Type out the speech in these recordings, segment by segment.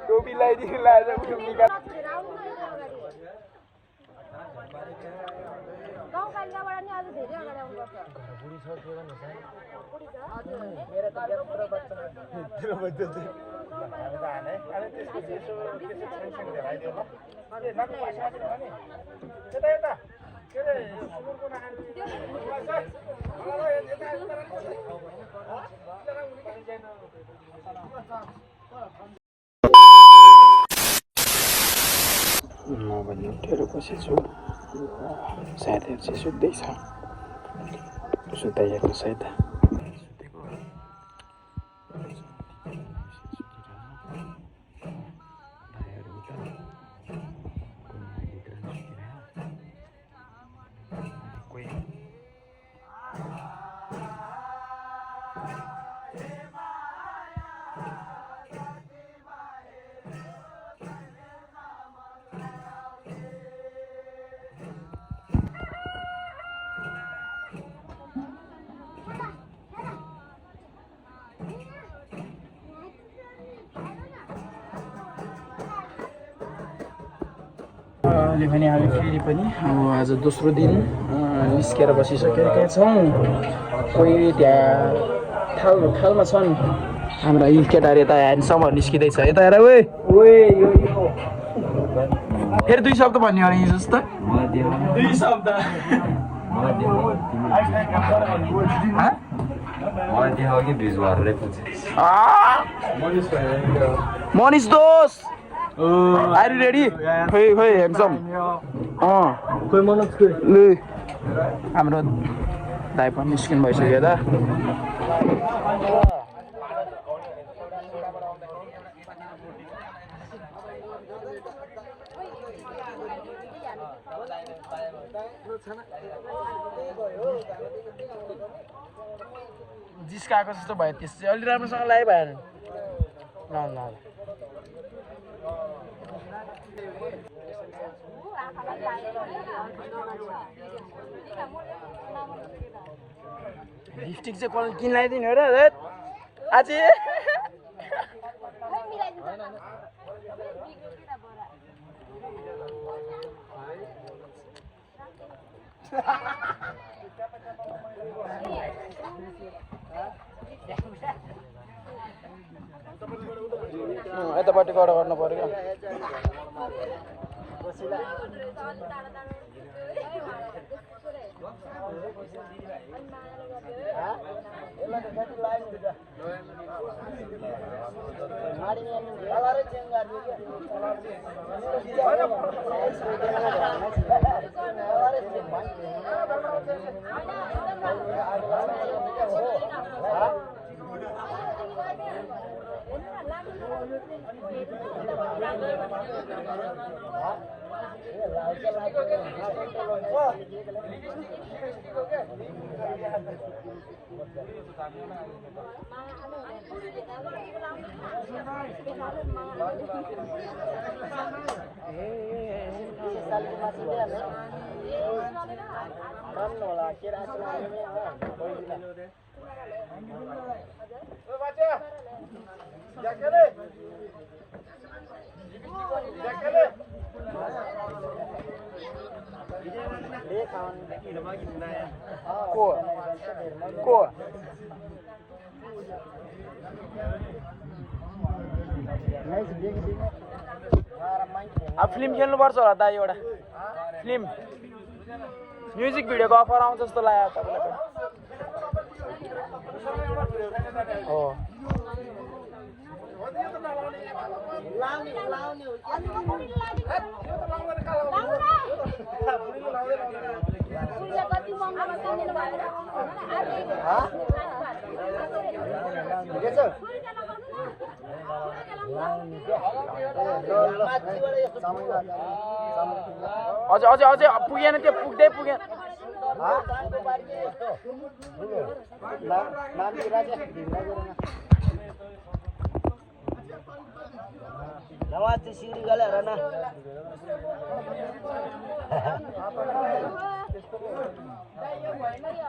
टोपी लगाइदिनु लाग्छ गाउँपालिकाबाट नि अझ धेरै अगाडि आउनुपर्छ बुढी छ के भन्नु छ बुढी छ हजुर मेरो त त्यत्रो बच्चा त्यत्रो बच्चा चाहिँ हामी त हाने अनि त्यसपछि यसो सँगसँगै देखाइदियो ल ए नाक पाछा पनि हो नि यता यता के रे सुगरको नाम म पनि उठेर बसेछु साथीहरू चाहिँ सुत्दैछ सुत्दै हेर्नु सायद अहिले भने हामी फेरि पनि अब आज दोस्रो दिन निस्केर बसिसकेका छौँ कोही त्यहाँ थालमा छन् हाम्रा यी केटाहरू यता ह्यान्डसम्महरू निस्किँदैछ यता हेर ओए फेरि 2 शब्द भन्ने हो हिजो जस्तो 2 शब्द मनिष दोष Are you ready? Hey, handsome. कोही मनोज कोही ले हाम्रो दाइ पनि निस्किनु भइसक्यो त जिस्काएको जस्तो भयो त्यस चाहिँ अलि राम्रोसँग लाइ भएन ल लिपस्टिक चाहिँ किन लगाइदिनु हो र आज यतापट्टि कडा गर्नु पर्यो अब फिल्म खेल्नुपर्छ होला दाइ एउटा फिल्म म्युजिक भिडियोको अफर आउँछ जस्तो लाग्यो तपाईलाई हो अझै पुगेन त्यो पुग्दै पुगेन नवाज सिउरी गले हेर न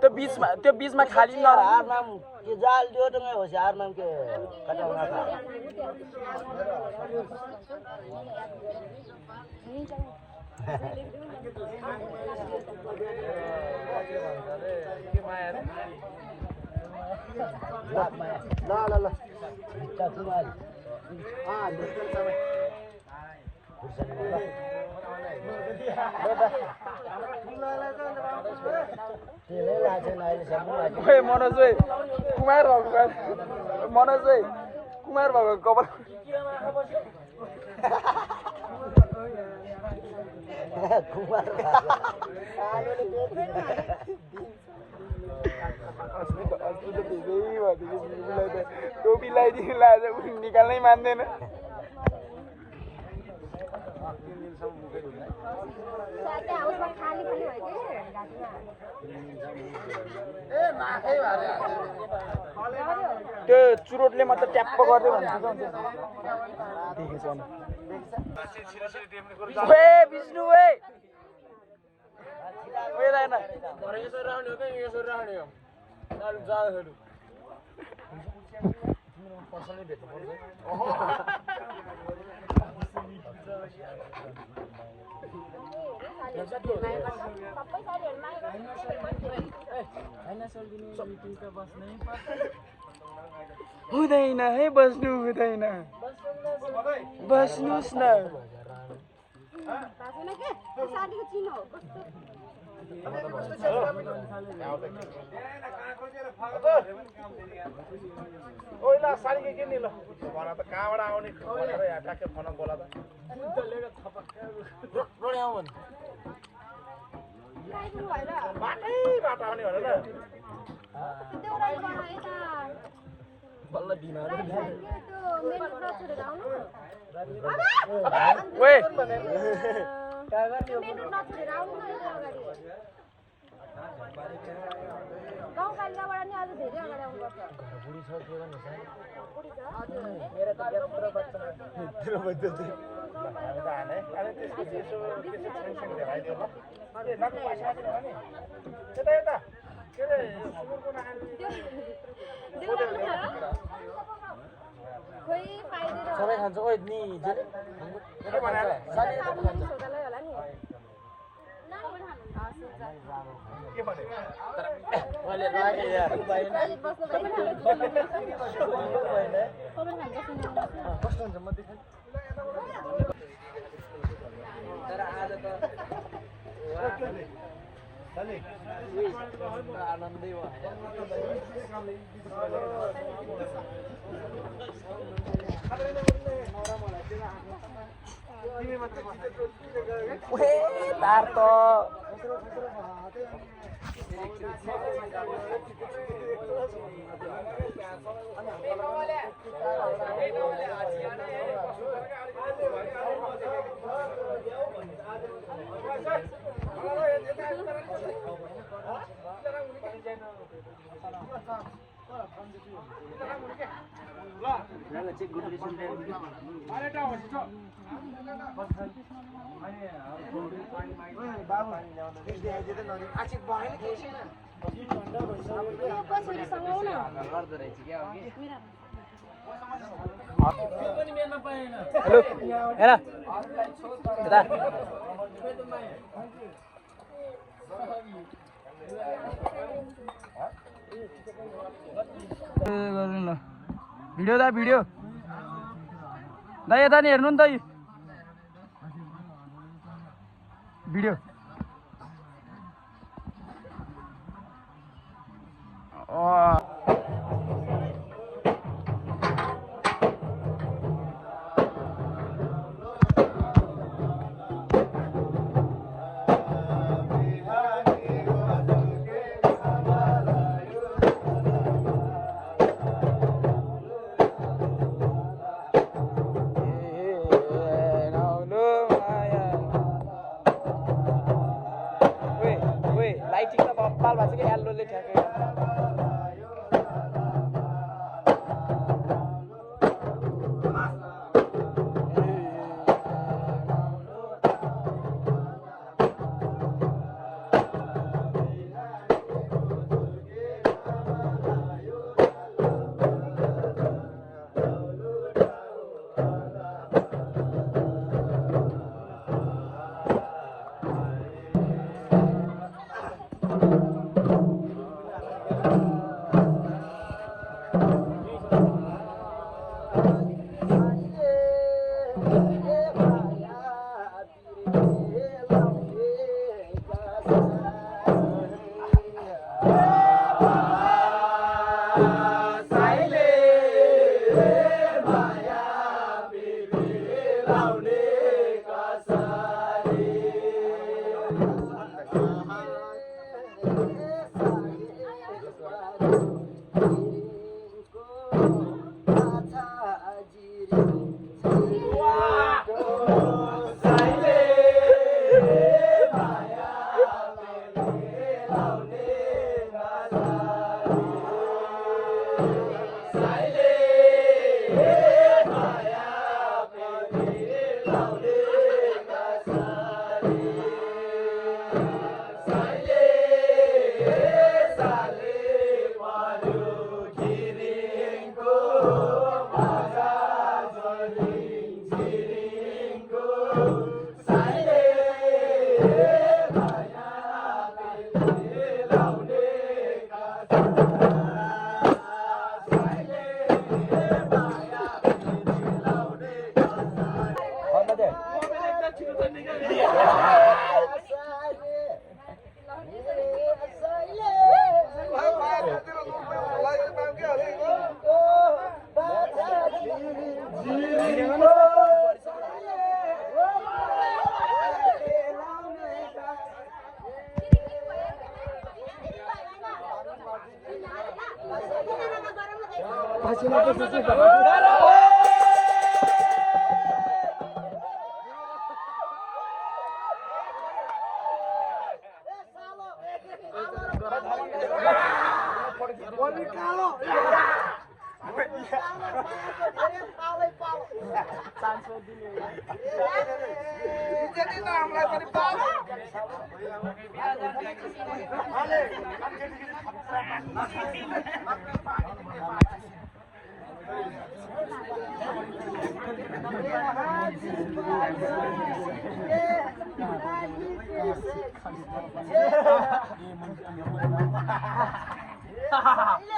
त्यो बीचमा खाली नर हार नाम के जाल दियो त होशियार नाम के कटौना था ल ल ल मनोज कुमार भएको कपाल टोपी लगाइदिनु लाज निकाल्नै मान्दैन त्यो चुरोटले मात्र ट्याप्प गर्दै भन्छ विष्णु हुँदैन है बस्नु हुँदैन बस्नुस् न ओइला साडी के किन्ने ल भन त कहाँबाट आउने भनेर यहाँ ट्याक्कै फोन बोला त रोडे आउ भन बाटैबाट आउने भनेर बल्ल बिमार ओए गाउँपालिकाबाट नि अझ धेरै अगाडि आउनुपर्छ बुढी छ के गर्नु छ बुढी छ हजुर मेरो त यत्रो बच्चा यत्रो बच्चा चाहिँ हामी त हाने अनि त्यसपछि यसो सँगसँगै देखाइदियो ल ए नक्कु पाछा पनि हो नि यता यता के रे सुँगुरको नानी खोइ पाइदिएर सबै खान्छ ओइ नि के भनेर साथी सोधालै होला नि के भने मैले राखे यार कस्तो हुन्छ म देखाइ तर आज त आनन्दै भयो तार त हेलो हेर यता गर्नु ल भिडियो दा भिडियो दा यता नि हेर्नु नि त भिडियो लाइटिङ अहिले ठ्याक्कै